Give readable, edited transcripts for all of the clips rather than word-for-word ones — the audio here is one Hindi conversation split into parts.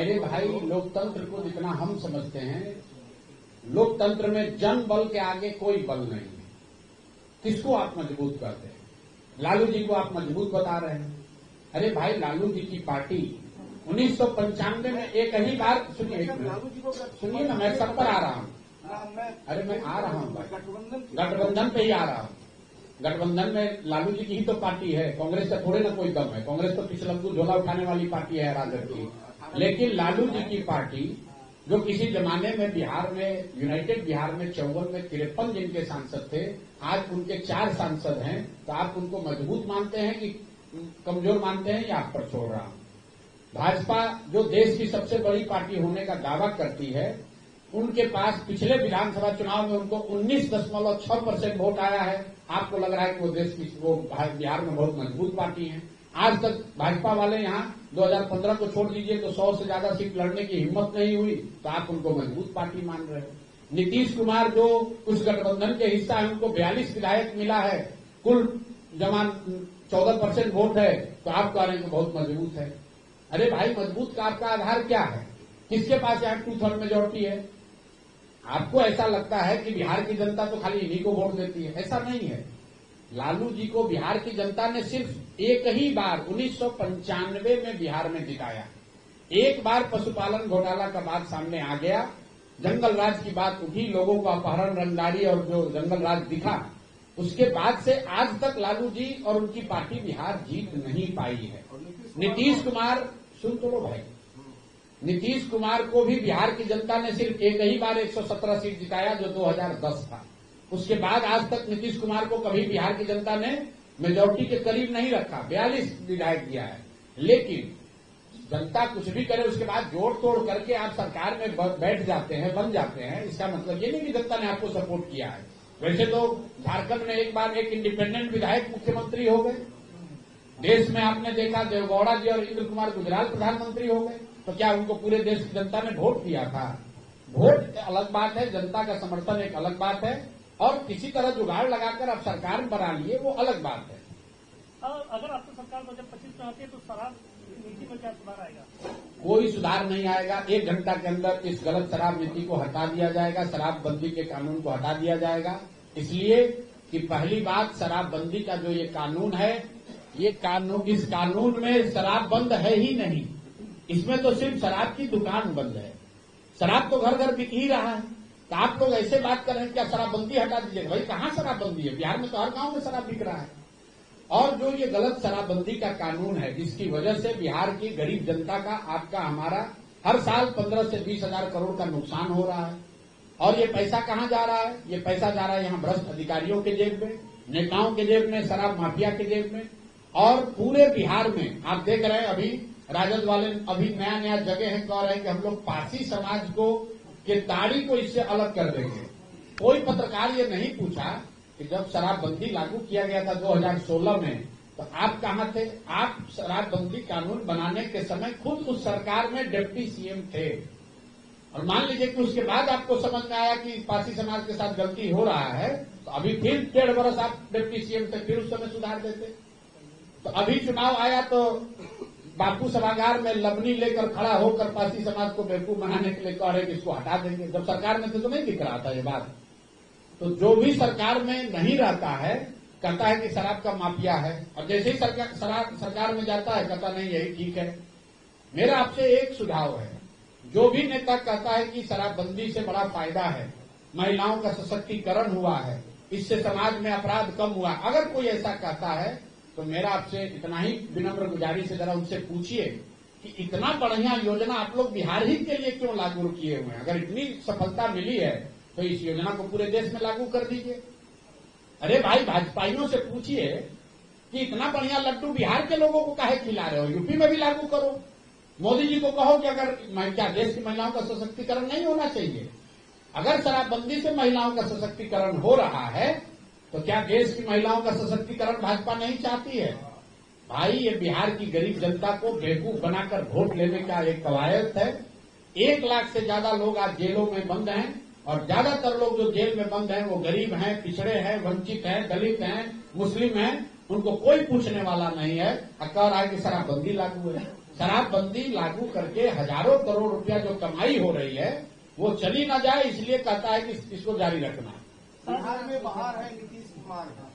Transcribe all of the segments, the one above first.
मेरे भाई, लोकतंत्र को जितना हम समझते हैं, लोकतंत्र में जन बल के आगे कोई बल नहीं है। किसको आप मजबूत करते हैं? लालू जी को आप मजबूत बता रहे हैं। अरे भाई, लालू जी की पार्टी 1995 में एक ही बार, सुनिए ना, मैं सब पर आ रहा हूं। अरे मैं आ रहा हूं भाई, गठबंधन पे ही आ रहा हूं। गठबंधन में लालू जी की ही तो पार्टी है, कांग्रेस का थोड़े ना कोई दम है। कांग्रेस तो पिछलंगू झोला उठाने वाली पार्टी है राजद की। लेकिन लालू जी की पार्टी, जो किसी जमाने में बिहार में, यूनाइटेड बिहार में 54 में 53 जिनके सांसद थे, आज उनके 4 सांसद हैं, तो आप उनको मजबूत मानते हैं कि कमजोर मानते हैं, या आप पर छोड़ रहा हूं। भाजपा जो देश की सबसे बड़ी पार्टी होने का दावा करती है, उनके पास पिछले विधानसभा चुनाव में उनको 19.6% वोट आया है। आपको लग रहा है कि वो देश की, वो बिहार में बहुत मजबूत पार्टी है। आज तक भाजपा वाले यहाँ 2015 को छोड़ दीजिए तो 100 से ज्यादा सीट लड़ने की हिम्मत नहीं हुई, तो आप उनको मजबूत पार्टी मान रहे हो। नीतीश कुमार जो उस गठबंधन के हिस्सा है, उनको 42 विधायक मिला है, कुल जमा 14% वोट है, तो आप कह रहे हैं कि बहुत मजबूत है। अरे भाई, मजबूत का आपका आधार क्या है? किसके पास यहाँ 2/3 मेजोरिटी है? आपको ऐसा लगता है कि बिहार की जनता तो खाली इन्हीं को वोट देती है? ऐसा नहीं है। लालू जी को बिहार की जनता ने सिर्फ एक ही बार 1995 में बिहार में जिताया। एक बार पशुपालन घोटाला का बात सामने आ गया, जंगल राज की बात उठी, लोगों को अपहरण, रंगदारी और जो जंगल राज दिखा, उसके बाद से आज तक लालू जी और उनकी पार्टी बिहार जीत नहीं पाई है। नीतीश कुमार, सुन तो लो भाई, नीतीश कुमार को भी बिहार की जनता ने सिर्फ एक ही बार 117 सीट जिताया, जो 2010 था। उसके बाद आज तक नीतीश कुमार को कभी बिहार की जनता ने मेजोरिटी के करीब नहीं रखा, 42 विधायक दिया है। लेकिन जनता कुछ भी करे, उसके बाद जोड़ तोड़ करके आप सरकार में बैठ जाते हैं, बन जाते हैं, इसका मतलब ये नहीं कि जनता ने आपको सपोर्ट किया है। वैसे तो झारखंड में एक बार एक इंडिपेंडेंट विधायक मुख्यमंत्री हो गए। देश में आपने देखा, देवगौड़ा जी और इंद्र कुमार गुजराल प्रधानमंत्री हो गए। तो क्या उनको पूरे देश की जनता ने वोट दिया था? वोट अलग बात है, जनता का समर्थन एक अलग बात है, और किसी तरह जुगाड़ लगाकर आप सरकार बना लिए, वो अलग बात है। अगर आपकी सरकार 2025 में आती है तो शराब नीति में क्या सुधार आएगा? कोई सुधार नहीं आएगा। 1 घंटा के अंदर इस गलत शराब नीति को हटा दिया जाएगा, शराबबंदी के कानून को हटा दिया जाएगा। इसलिए कि पहली बात, शराबबंदी का जो ये कानून है, ये कानून, इस कानून में शराब बंद है ही नहीं। इसमें तो सिर्फ शराब की दुकान बंद है, शराब तो घर घर बिक ही रहा है। तो आप लोग ऐसे बात कर रहे हैं, क्या शराबबंदी हटा दीजिए? भाई, कहाँ शराबबंदी है? बिहार में तो हर गांव में शराब बिक रहा है। और जो ये गलत शराबबंदी का कानून है, जिसकी वजह से बिहार की गरीब जनता का, आपका, हमारा हर साल 15 से 20 हजार करोड़ का नुकसान हो रहा है। और ये पैसा कहाँ जा रहा है? ये पैसा जा रहा है यहाँ भ्रष्ट अधिकारियों के जेब में, नेताओं के जेब में, शराब माफिया के जेब में। और पूरे बिहार में आप देख रहे हैं, अभी राजद वाले अभी नया नया जगह है, कह रहे हैं कि हम लोग पारसी समाज को, के ताड़ी को इससे अलग कर देंगे। कोई पत्रकार ये नहीं पूछा कि जब शराबबंदी लागू किया गया था 2016 में, तो आप कहाँ थे? आप शराबबंदी कानून बनाने के समय खुद उस सरकार में डिप्टी सीएम थे। और मान लीजिए कि उसके बाद आपको समझ में आया कि पारसी समाज के साथ गलती हो रहा है, तो अभी फिर 1.5 वर्ष आप डिप्टी सीएम थे, फिर उस समय सुधार देते। तो अभी चुनाव आया तो बापू सभागार में लबनी लेकर खड़ा होकर पारसी समाज को बेवकूफ बनाने के लिए कह रहे कि इसको हटा देंगे। जब सरकार में थे तो नहीं दिख रहा था ये बात। तो जो भी सरकार में नहीं रहता है, कहता है कि शराब का माफिया है, और जैसे ही सरकार में जाता है, कहता नहीं, यही ठीक है। मेरा आपसे एक सुझाव है, जो भी नेता कहता है कि शराबबंदी से बड़ा फायदा है, महिलाओं का सशक्तिकरण हुआ है, इससे समाज में अपराध कम हुआ, अगर कोई ऐसा कहता है, तो मेरा आपसे इतना ही विनम्र गुजारिश है, जरा उनसे पूछिए कि इतना बढ़िया योजना आप लोग बिहार ही के लिए क्यों लागू किए हुए हैं? अगर इतनी सफलता मिली है तो इस योजना को पूरे देश में लागू कर दीजिए। अरे भाई, भाजपाइयों से पूछिए कि इतना बढ़िया लड्डू बिहार के लोगों को काहे खिला रहे हो, यूपी में भी लागू करो। मोदी जी को कहो कि अगर क्या देश की महिलाओं का सशक्तिकरण नहीं होना चाहिए? अगर शराबबंदी से महिलाओं का सशक्तिकरण हो रहा है, तो क्या देश की महिलाओं का सशक्तिकरण भाजपा नहीं चाहती है? भाई, ये बिहार की गरीब जनता को बेवकूफ बनाकर वोट लेने का एक कवायद है। 1 लाख से ज्यादा लोग आज जेलों में बंद हैं, और ज्यादातर लोग जो जेल में बंद हैं वो गरीब हैं, पिछड़े हैं, वंचित हैं, दलित हैं, मुस्लिम हैं। उनको कोई पूछने वाला नहीं है। कह रहा है कि शराबबंदी लागू है। शराबबंदी लागू करके हजारों करोड़ रुपया जो कमाई हो रही है वो चली ना जाए, इसलिए कहता है कि इसको जारी रखना। बिहार में बाहर है नीतीश कुमार का,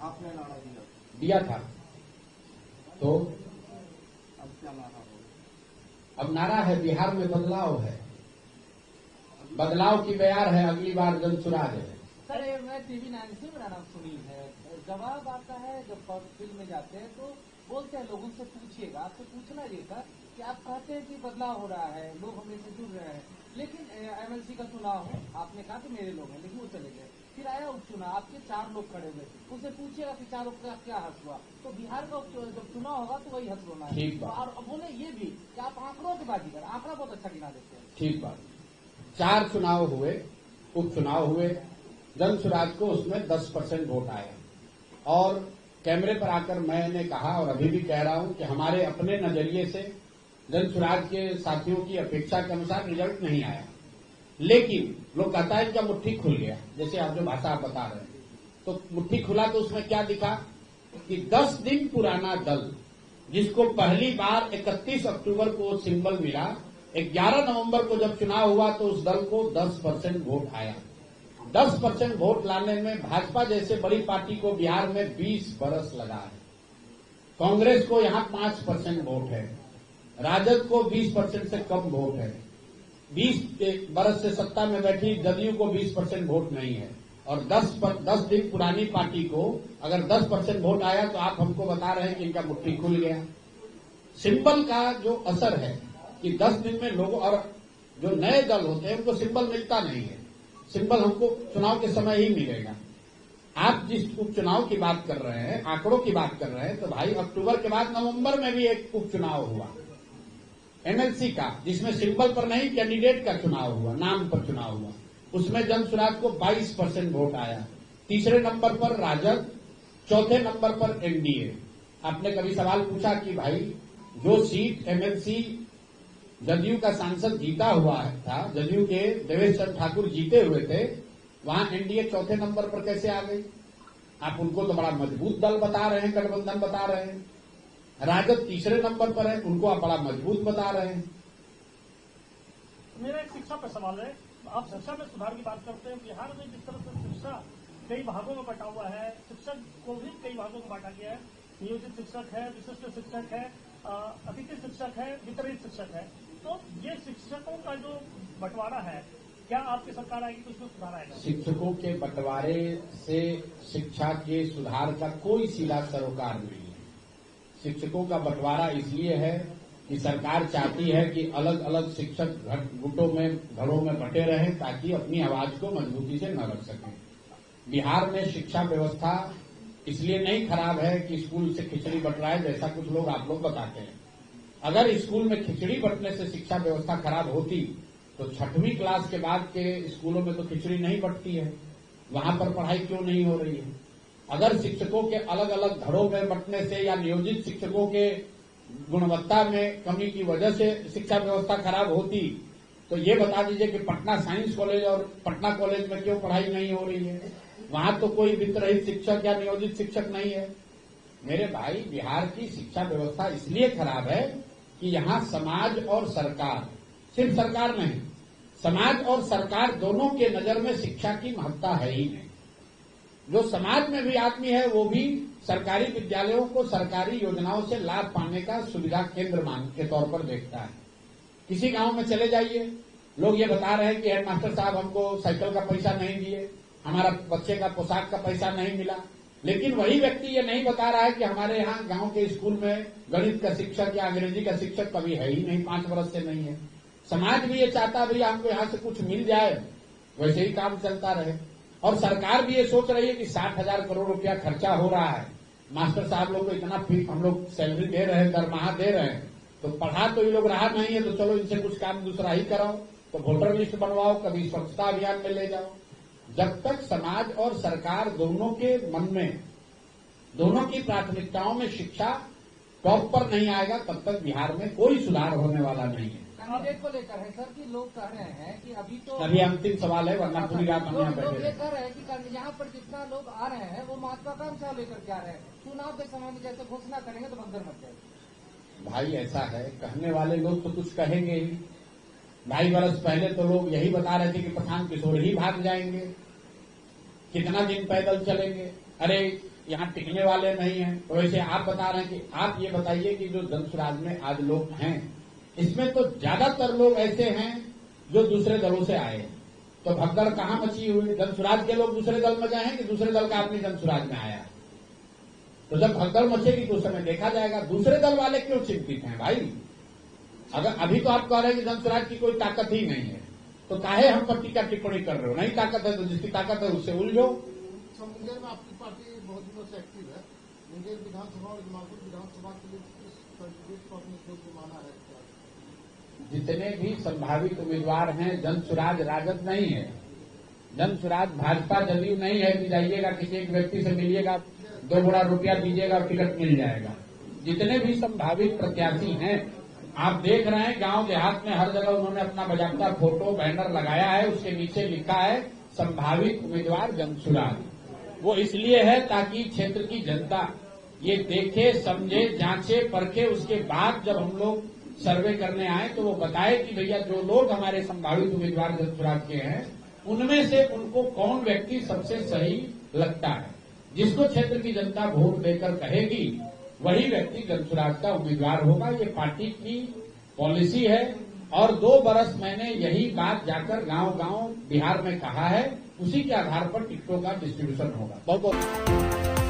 आपने नारा दिया था, तो अब क्या नारा हो? अब नारा है बिहार में बदलाव है, बदलाव की बयार है, अगली बार जनसुराज है। सर मैं टीवी 9 से मेरा नाम सुनील है। जवाब आता है जब फील्ड में जाते हैं तो बोलते हैं लोगों से पूछिएगा, आपसे पूछना ये था कि आप कहते हैं कि बदलाव हो रहा है, लोग हमसे जुड़ रहे हैं, लेकिन एमएलसी का चुनाव है, आपने कहा कि मेरे लोग हैं, लेकिन वो चले गए, फिर आया उपचुनाव, आपके 4 लोग खड़े हुए, उनसे पूछिएगा कि 4 लोग का क्या हक हुआ, तो बिहार का जब चुनाव होगा तो वही हक होना है। और बोले ये भी कि आप आंकड़ों की बाजीगर, आंकड़ा बहुत अच्छा गिना देते हैं। ठीक बात, 4 चुनाव हुए, उपचुनाव हुए, जनसुराज को उसमें 10% वोट आया, और कैमरे पर आकर मैंने कहा और अभी भी कह रहा हूं कि हमारे अपने नजरिए से जनसुराज के साथियों की अपेक्षा के अनुसार रिजल्ट नहीं आया, लेकिन लोग कहता है इनका मुट्ठी खुल गया, जैसे आप जो भाषा आप बता रहे हैं, तो मुट्ठी खुला तो उसमें क्या दिखा कि 10 दिन पुराना दल जिसको पहली बार 31 अक्टूबर को सिंबल मिला, 11 नवंबर को जब चुनाव हुआ तो उस दल को 10% वोट आया। 10% वोट लाने में भाजपा जैसे बड़ी पार्टी को बिहार में 20 बरस लगा है। कांग्रेस को यहां 5% वोट है, राजद को 20% से कम वोट है, 20 बरस से सत्ता में बैठी जदयू को 20% वोट नहीं है, और 10 दिन पुरानी पार्टी को अगर 10% वोट आया तो आप हमको बता रहे हैं कि इनका मुट्ठी खुल गया। सिंबल का जो असर है कि 10 दिन में लोगों, और जो नए दल होते हैं उनको सिंबल मिलता नहीं है, सिंबल हमको चुनाव के समय ही मिलेगा। आप जिस उपचुनाव की बात कर रहे हैं, आंकड़ों की बात कर रहे हैं, तो भाई अक्टूबर के बाद नवंबर में भी एक उपचुनाव हुआ एमएलसी का, जिसमें सिंबल पर नहीं कैंडिडेट का चुनाव हुआ, नाम पर चुनाव हुआ, उसमें जनसुराज को 22% वोट आया। तीसरे नंबर पर राजद, चौथे नंबर पर एनडीए। आपने कभी सवाल पूछा कि भाई जो सीट एमएलसी जदयू का सांसद जीता हुआ था, जदयू के देवेश चंद्र ठाकुर जीते हुए थे, वहां एनडीए चौथे नंबर पर कैसे आ गई? आप उनको तो बड़ा मजबूत दल बता रहे हैं, गठबंधन बता रहे हैं। राजद तीसरे नंबर पर है, उनको आप बड़ा मजबूत बता रहे हैं। मेरा एक शिक्षा पर सवाल है, आप शिक्षा में सुधार की बात करते हैं। बिहार में जिस तरह से शिक्षा कई भागों में बटा हुआ है, शिक्षक को भी कई भागों में बांटा गया है, नियोजित शिक्षक है, विशिष्ट शिक्षक है, अतिथि शिक्षक है, वितरित शिक्षक है, तो ये शिक्षकों का जो बंटवारा है, क्या आपकी सरकार आएगी तो उसमें सुधार आएगा? शिक्षकों के बंटवारे से शिक्षा के सुधार का कोई सीधा सरोकार नहीं है। शिक्षकों का बंटवारा इसलिए है कि सरकार चाहती है कि अलग अलग शिक्षक गुटों में, घरों में बंटे रहें ताकि अपनी आवाज को मजबूती से न रख सकें। बिहार में शिक्षा व्यवस्था इसलिए नहीं खराब है कि स्कूल से खिचड़ी बंट रहा है, जैसा कुछ लोग आप लोग बताते हैं। अगर स्कूल में खिचड़ी बंटने से शिक्षा व्यवस्था खराब होती तो 6वीं क्लास के बाद के स्कूलों में तो खिचड़ी नहीं बंटती है, वहां पर पढ़ाई क्यों नहीं हो रही है? अगर शिक्षकों के अलग अलग घरों में बंटने से या नियोजित शिक्षकों के गुणवत्ता में कमी की वजह से शिक्षा व्यवस्था खराब होती तो ये बता दीजिए कि पटना साइंस कॉलेज और पटना कॉलेज में क्यों पढ़ाई नहीं हो रही है? वहां तो कोई वित्त रहित शिक्षक या नियोजित शिक्षक नहीं है। मेरे भाई, बिहार की शिक्षा व्यवस्था इसलिए खराब है कि यहाँ समाज और सरकार, सिर्फ सरकार नहीं, समाज और सरकार दोनों के नजर में शिक्षा की महत्ता है ही नहीं। जो समाज में भी आदमी है वो भी सरकारी विद्यालयों को सरकारी योजनाओं से लाभ पाने का सुविधा केंद्र के तौर पर देखता है। किसी गांव में चले जाइए, लोग ये बता रहे हैं कि हेडमास्टर साहब हमको साइकिल का पैसा नहीं दिए, हमारा बच्चे का पोशाक का पैसा नहीं मिला, लेकिन वही व्यक्ति ये नहीं बता रहा है कि हमारे यहाँ गांव के स्कूल में गणित का शिक्षक या अंग्रेजी का शिक्षक कभी है ही नहीं, 5 वर्ष से नहीं है। समाज भी ये चाहता भैया हमको यहाँ से कुछ मिल जाए, वैसे ही काम चलता रहे। और सरकार भी ये सोच रही है कि 60,000 करोड़ रुपया खर्चा हो रहा है, मास्टर साहब लोग को इतना फीस हम लोग सैलरी दे रहे हैं, दरमाहा दे रहे हैं, तो पढ़ा तो ये लोग रहा नहीं है, तो चलो इनसे कुछ काम दूसरा ही कराओ, तो वोटर लिस्ट बनवाओ, कभी स्वच्छता अभियान में ले जाओ। जब तक समाज और सरकार दोनों के मन में, दोनों की प्राथमिकताओं में शिक्षा टॉप पर नहीं आएगा, तब तक बिहार में कोई सुधार होने वाला नहीं है। कैंडिडेट को लेकर है सर कि लोग कह रहे हैं कि अभी तो अभी अंतिम सवाल है, वरना पूरी रात हम यहाँ लोग बैठे ये रहेंगे। कह रहे हैं कि यहाँ पर जितना लोग आ रहे हैं वो महत्वाकांक्षा लेकर के आ रहे हैं, चुनाव के समय में जैसे घोषणा करेंगे तो भगदड़ मच जाएगी। भाई ऐसा है, कहने वाले लोग तो कुछ कहेंगे ही। 2.5 वर्ष पहले तो लोग यही बता रहे थे कि प्रशांत किशोर ही भाग जाएंगे, कितना दिन पैदल चलेंगे, अरे यहाँ टिकने वाले नहीं हैं। तो वैसे आप बता रहे हैं कि आप ये बताइए कि जो जनसुराज में आज लोग हैं, इसमें तो ज्यादातर लोग ऐसे हैं जो दूसरे दलों से आए हैं। तो भगदड़ कहाँ मची हुई? जनसुराज के लोग दूसरे दल में गए हैं कि दूसरे दल का आदमी जनसुराज में आया? तो जब भगदड़ मचेगी तो उस समय देखा जाएगा। दूसरे दल वाले क्यों चिंतित हैं भाई? अगर अभी तो आप कह रहे हैं कि जनसुराज की कोई ताकत ही नहीं है, तो काहे हम पर टीका टिप्पणी कर रहे हो? नहीं ताकत है तो जिसकी ताकत है उससे उलझो। मुंगेर में आपकी पार्टी बहुत दिनों से एक्टिव है। मुंगेर विधानसभा और जमालपुर विधानसभा के लिए किस कैंडिडेट को अपने खेल में माना है? जितने भी संभावित उम्मीदवार हैं, जनसुराज राजद नहीं है, जनसुराज भाजपा जदयू नहीं है कि जाइएगा किसी एक व्यक्ति से मिलिएगा, 2 गुना रुपया दीजिएगा और टिकट मिल जाएगा। जितने भी संभावित प्रत्याशी हैं, आप देख रहे हैं गांव देहात में हर जगह उन्होंने अपना बाकायदा फोटो बैनर लगाया है, उसके नीचे लिखा है संभावित उम्मीदवार जनसुराज। वो इसलिए है ताकि क्षेत्र की जनता ये देखे, समझे, जांचे, परखे, उसके बाद जब हम लोग सर्वे करने आए तो वो बताए कि भैया जो लोग हमारे संभावित उम्मीदवार जनसुराज के हैं उनमें से उनको कौन व्यक्ति सबसे सही लगता है। जिसको क्षेत्र की जनता वोट देकर कहेगी वही व्यक्ति जनसुराज का उम्मीदवार होगा। ये पार्टी की पॉलिसी है और 2 बरस मैंने यही बात जाकर गांव-गांव बिहार में कहा है। उसी के आधार पर टिकटों का डिस्ट्रीब्यूशन होगा। बहुत बहुत